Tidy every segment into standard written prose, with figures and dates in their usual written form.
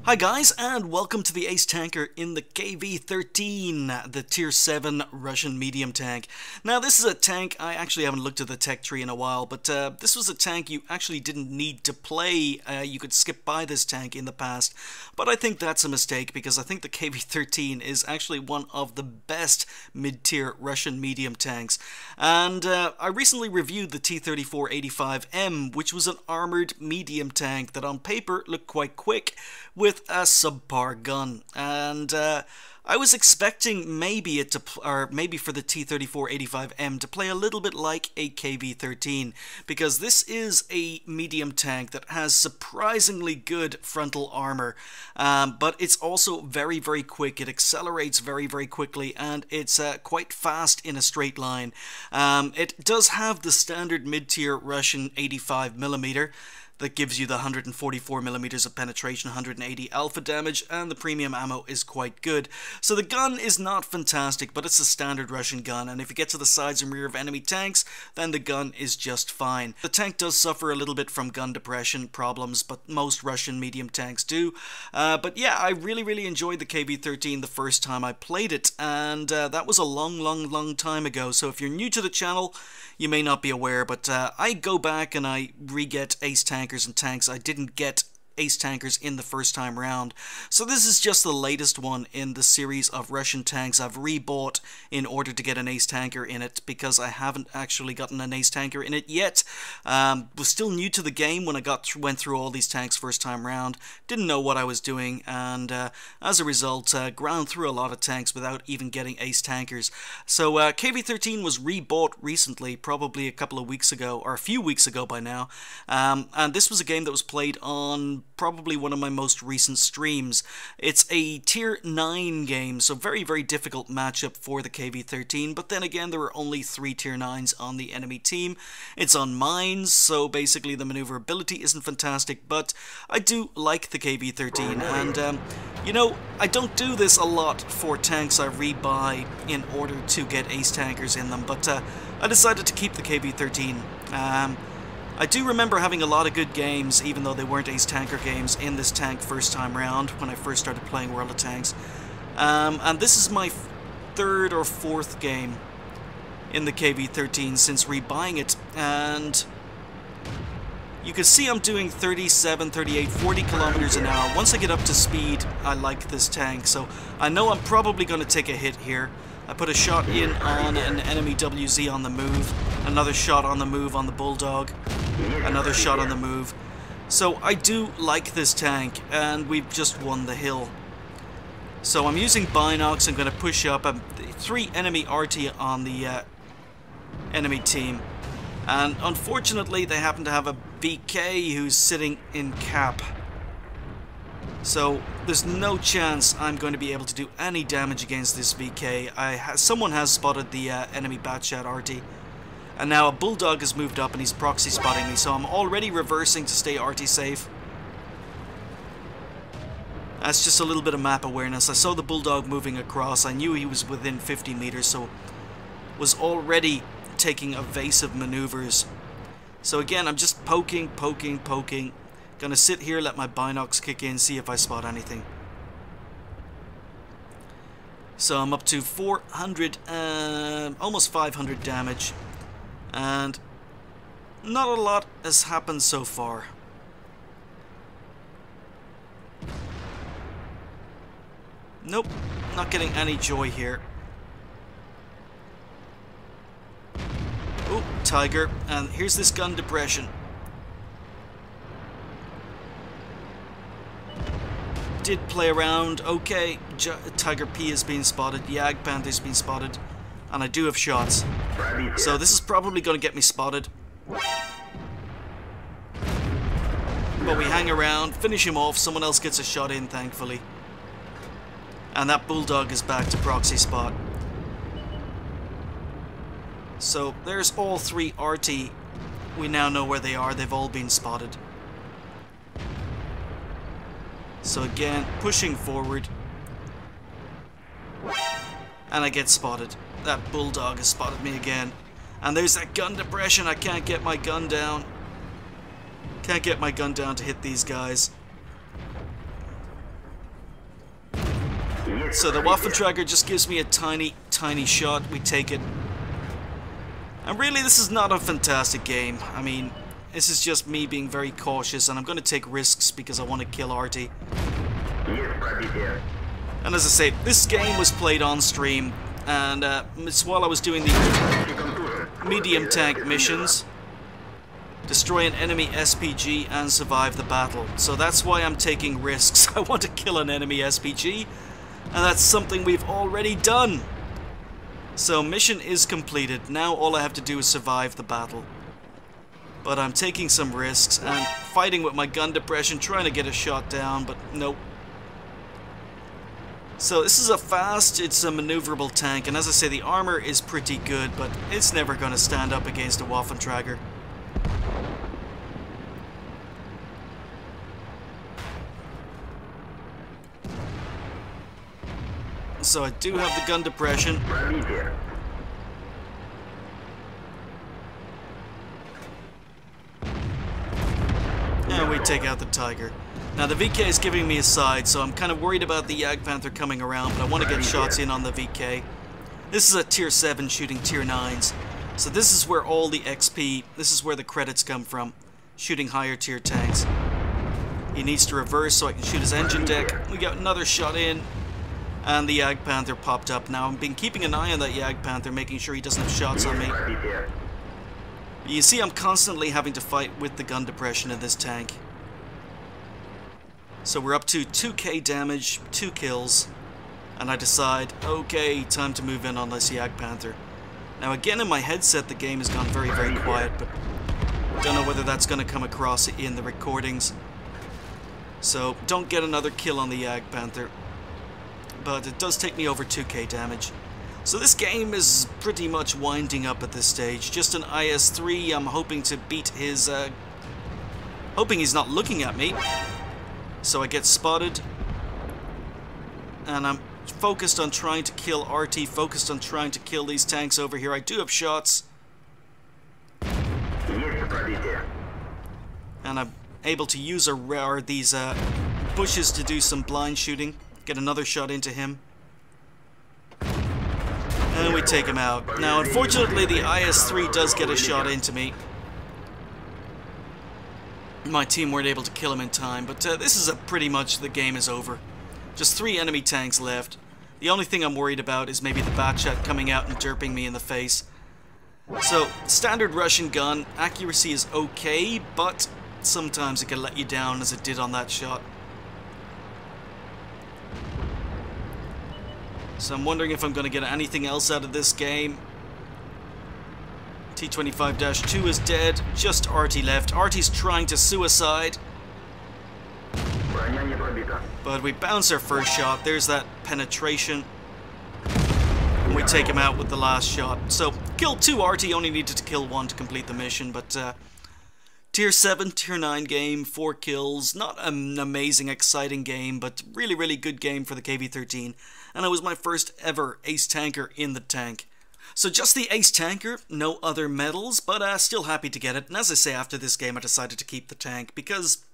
Hi guys, and welcome to the Ace Tanker in the KV-13, the Tier 7 Russian medium tank. Now this is a tank, I actually haven't looked at the tech tree in a while, but this was a tank you actually didn't need to play. You could skip by this tank in the past, but I think that's a mistake because I think the KV-13 is actually one of the best mid-tier Russian medium tanks. And I recently reviewed the T-34-85M, which was an armoured medium tank that on paper looked quite quick, with a subpar gun, and I was expecting maybe it to, maybe for the T-34-85M to play a little bit like a KV-13, because this is a medium tank that has surprisingly good frontal armor, but it's also very, very quick. It accelerates very, very quickly, and it's quite fast in a straight line. It does have the standard mid-tier Russian 85mm. That gives you the 144mm of penetration, 180 alpha damage, and the premium ammo is quite good. So the gun is not fantastic, but it's a standard Russian gun, and if you get to the sides and rear of enemy tanks, then the gun is just fine. The tank does suffer a little bit from gun depression problems, but most Russian medium tanks do. But yeah, I really enjoyed the KV-13 the first time I played it, and that was a long time ago. So if you're new to the channel, you may not be aware, but I go back and I re-get Ace Tankers and tanks I didn't get Ace Tankers in the first time round. So this is just the latest one in the series of Russian tanks I've rebought in order to get an Ace Tanker in it, because I haven't actually gotten an Ace Tanker in it yet. Was still new to the game when I went through all these tanks first time round. Didn't know what I was doing, and as a result, ground through a lot of tanks without even getting Ace Tankers. So KV-13 was rebought recently, probably a couple of weeks ago, or a few weeks ago by now, and this was a game that was played on probably one of my most recent streams. It's a tier 9 game, so very difficult matchup for the KV-13, but then again there are only 3 tier 9s on the enemy team. It's on mines, so basically the maneuverability isn't fantastic, but I do like the KV-13, and you know, I don't do this a lot for tanks I rebuy in order to get Ace Tankers in them, but I decided to keep the KV-13. I do remember having a lot of good games, even though they weren't Ace Tanker games, in this tank first time round when I first started playing World of Tanks. And this is my third or fourth game in the KV-13 since rebuying it, and you can see I'm doing 37, 38, 40 kilometers an hour. Once I get up to speed, I like this tank, so I know I'm probably going to take a hit here. I put a shot in on an enemy WZ on the move, another shot on the move on the Bulldog, another shot on the move. So I do like this tank, and we've just won the hill. So I'm using Binox. I'm going to push up. 3 enemy RT on the enemy team, and unfortunately they happen to have a BK who's sitting in cap. So there's no chance I'm going to be able to do any damage against this VK. Someone has spotted the enemy Batshot RT, and now a Bulldog has moved up and he's proxy spotting me, so I'm already reversing to stay RT safe. That's just a little bit of map awareness. I saw the Bulldog moving across. I knew he was within 50 meters, so was already taking evasive maneuvers. So again, I'm just poking. Gonna sit here, let my Binox kick in, see if I spot anything. So I'm up to 400, almost 500 damage, and not a lot has happened so far. Nope, not getting any joy here. Oh, Tiger, and here's this gun depression. Did play around, okay. Tiger P has been spotted, Yag Panther's been spotted, and I do have shots. So this is probably going to get me spotted. But we hang around, finish him off, someone else gets a shot in, thankfully. And that Bulldog is back to proxy spot. So there's all 3 RT. We now know where they are, they've all been spotted. So again, pushing forward, and I get spotted. That Bulldog has spotted me again, and there's that gun depression. I can't get my gun down. Can't get my gun down to hit these guys. So the Waffenträger just gives me a tiny shot. We take it. And really, this is not a fantastic game. I mean, this is just me being very cautious, and I'm going to take risks because I want to kill Artie. And as I say, this game was played on stream, and it's while I was doing the medium tank missions. Destroy an enemy SPG and survive the battle. So that's why I'm taking risks. I want to kill an enemy SPG, and that's something we've already done. So mission is completed. Now all I have to do is survive the battle. But I'm taking some risks and fighting with my gun depression, trying to get a shot down, but nope. So this is a fast, it's a maneuverable tank, and as I say, the armor is pretty good, but it's never going to stand up against a Waffenträger. So I do have the gun depression. And we take out the Tiger. Now the VK is giving me a side, so I'm kind of worried about the Jagdpanther coming around, but I want to get shots in on the VK. This is a tier 7 shooting tier 9s. So this is where all the XP, this is where the credits come from. Shooting higher tier tanks. He needs to reverse so I can shoot his engine deck. We got another shot in. And the Jagdpanther popped up. Now I've been keeping an eye on that Jagdpanther, making sure he doesn't have shots on me. You see, I'm constantly having to fight with the gun depression in this tank. So we're up to 2k damage, 2 kills, and I decide, okay, time to move in on this Jagdpanther. Now again, in my headset the game has gone very, very quiet, but don't know whether that's going to come across in the recordings. So don't get another kill on the Jagdpanther. But it does take me over 2k damage. So this game is pretty much winding up at this stage. Just an IS-3, I'm hoping to beat his... hoping he's not looking at me. So I get spotted. And I'm focused on trying to kill Artie, focused on trying to kill these tanks over here. I do have shots. And I'm able to use these bushes to do some blind shooting. Get another shot into him. And we take him out. Now, unfortunately, the IS-3 does get a shot into me. My team weren't able to kill him in time, but this is pretty much the game is over. Just 3 enemy tanks left. The only thing I'm worried about is maybe the Batchat coming out and derping me in the face. So, standard Russian gun, accuracy is okay, but sometimes it can let you down as it did on that shot. So I'm wondering if I'm going to get anything else out of this game. T-25-2 is dead. Just Artie left. Artie's trying to suicide. But we bounce our first shot. There's that penetration. And we take him out with the last shot. So, killed 2 Artie. Only needed to kill 1 to complete the mission. But, Tier 7, Tier 9 game, 4 kills. Not an amazing, exciting game, but really, really good game for the KV-13. And it was my first ever Ace Tanker in the tank. So just the Ace Tanker, no other medals, but still happy to get it. And as I say, after this game I decided to keep the tank because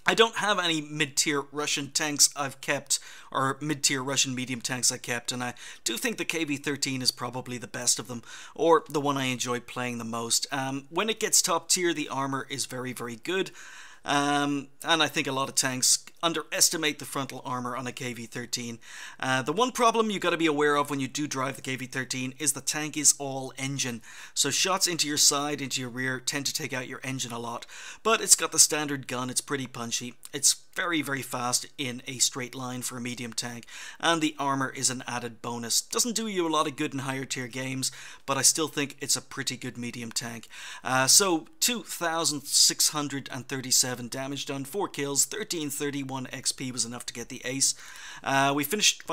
I don't have any mid-tier Russian tanks I've kept, or mid-tier Russian medium tanks I kept, and I do think the KV-13 is probably the best of them, or the one I enjoy playing the most. When it gets top tier, the armor is very, very good. And I think a lot of tanks underestimate the frontal armor on a KV-13. The one problem you got to be aware of when you do drive the KV-13 is the tank is all engine. So shots into your side, into your rear tend to take out your engine a lot. But it's got the standard gun, it's pretty punchy. It's very, very fast in a straight line for a medium tank. And the armor is an added bonus. Doesn't do you a lot of good in higher tier games, but I still think it's a pretty good medium tank. So 2,637 damage done, 4 kills, 1331 XP was enough to get the ace. We finished up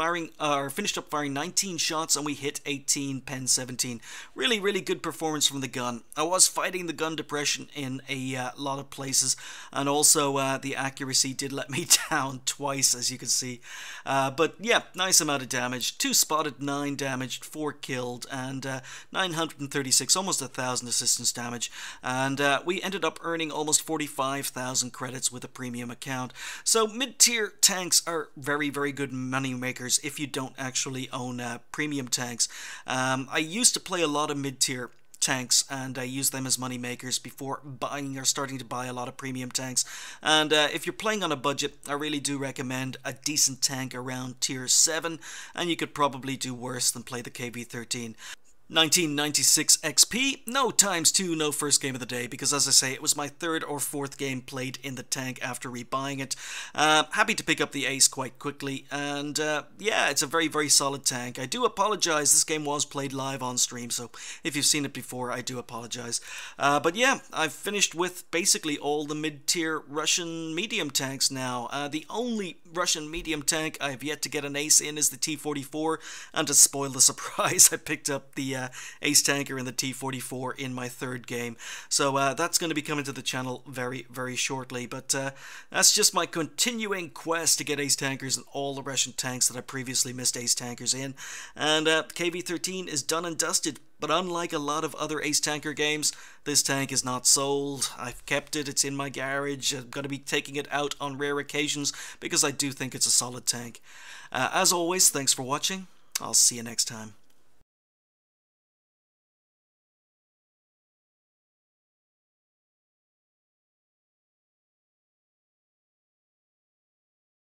firing 19 shots and we hit 18, pen 17. Really, really good performance from the gun. I was fighting the gun depression in a lot of places, and also the accuracy did let me down twice, as you can see. But yeah, nice amount of damage. 2 spotted, 9 damaged, 4 killed, and 936, almost 1,000 assistance damage. And we ended up earning almost 45,000 credits with a premium account. So So mid-tier tanks are very, very good money makers if you don't actually own premium tanks. I used to play a lot of mid-tier tanks, and I use them as money makers before buying or starting to buy a lot of premium tanks. And if you're playing on a budget, I really do recommend a decent tank around tier 7, and you could probably do worse than play the KV-13. 1996 XP, no ×2, no first game of the day, because as I say, it was my third or fourth game played in the tank after rebuying it. Happy to pick up the ace quite quickly, and yeah, it's a very, very solid tank. I do apologize, this game was played live on stream, so if you've seen it before, I do apologize. But yeah, I've finished with basically all the mid-tier Russian medium tanks now. The only Russian medium tank I have yet to get an ace in is the T-44, and to spoil the surprise, I picked up the ace tanker in the T-44 in my third game. So that's going to be coming to the channel very, very shortly. But that's just my continuing quest to get ace tankers in all the Russian tanks that I previously missed ace tankers in. And KV-13 is done and dusted. But unlike a lot of other ace tanker games, this tank is not sold. I've kept it, it's in my garage. I'm going to be taking it out on rare occasions because I do think it's a solid tank. As always, thanks for watching. I'll see you next time.